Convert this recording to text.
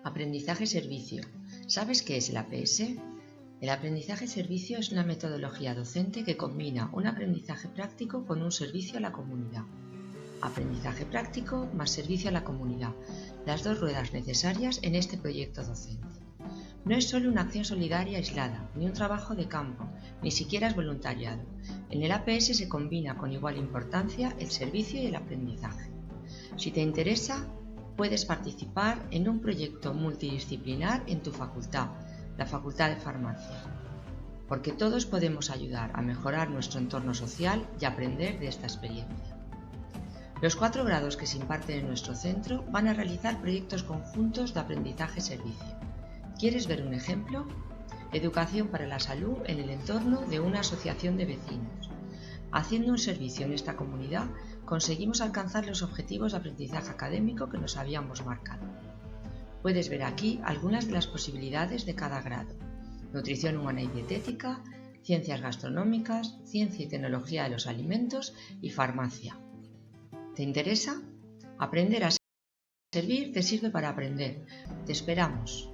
Aprendizaje-servicio. ¿Sabes qué es el APS? El aprendizaje-servicio es una metodología docente que combina un aprendizaje práctico con un servicio a la comunidad. Aprendizaje práctico más servicio a la comunidad, las dos ruedas necesarias en este proyecto docente. No es solo una acción solidaria aislada, ni un trabajo de campo, ni siquiera es voluntariado. En el APS se combina con igual importancia el servicio y el aprendizaje. Si te interesa, puedes participar en un proyecto multidisciplinar en tu facultad, la Facultad de Farmacia, porque todos podemos ayudar a mejorar nuestro entorno social y aprender de esta experiencia. Los 4 grados que se imparten en nuestro centro van a realizar proyectos conjuntos de aprendizaje-servicio. ¿Quieres ver un ejemplo? Educación para la salud en el entorno de una asociación de vecinos. Haciendo un servicio en esta comunidad, conseguimos alcanzar los objetivos de aprendizaje académico que nos habíamos marcado. Puedes ver aquí algunas de las posibilidades de cada grado: nutrición humana y dietética, ciencias gastronómicas, ciencia y tecnología de los alimentos y farmacia. ¿Te interesa? Aprender a servir te sirve para aprender. Te esperamos.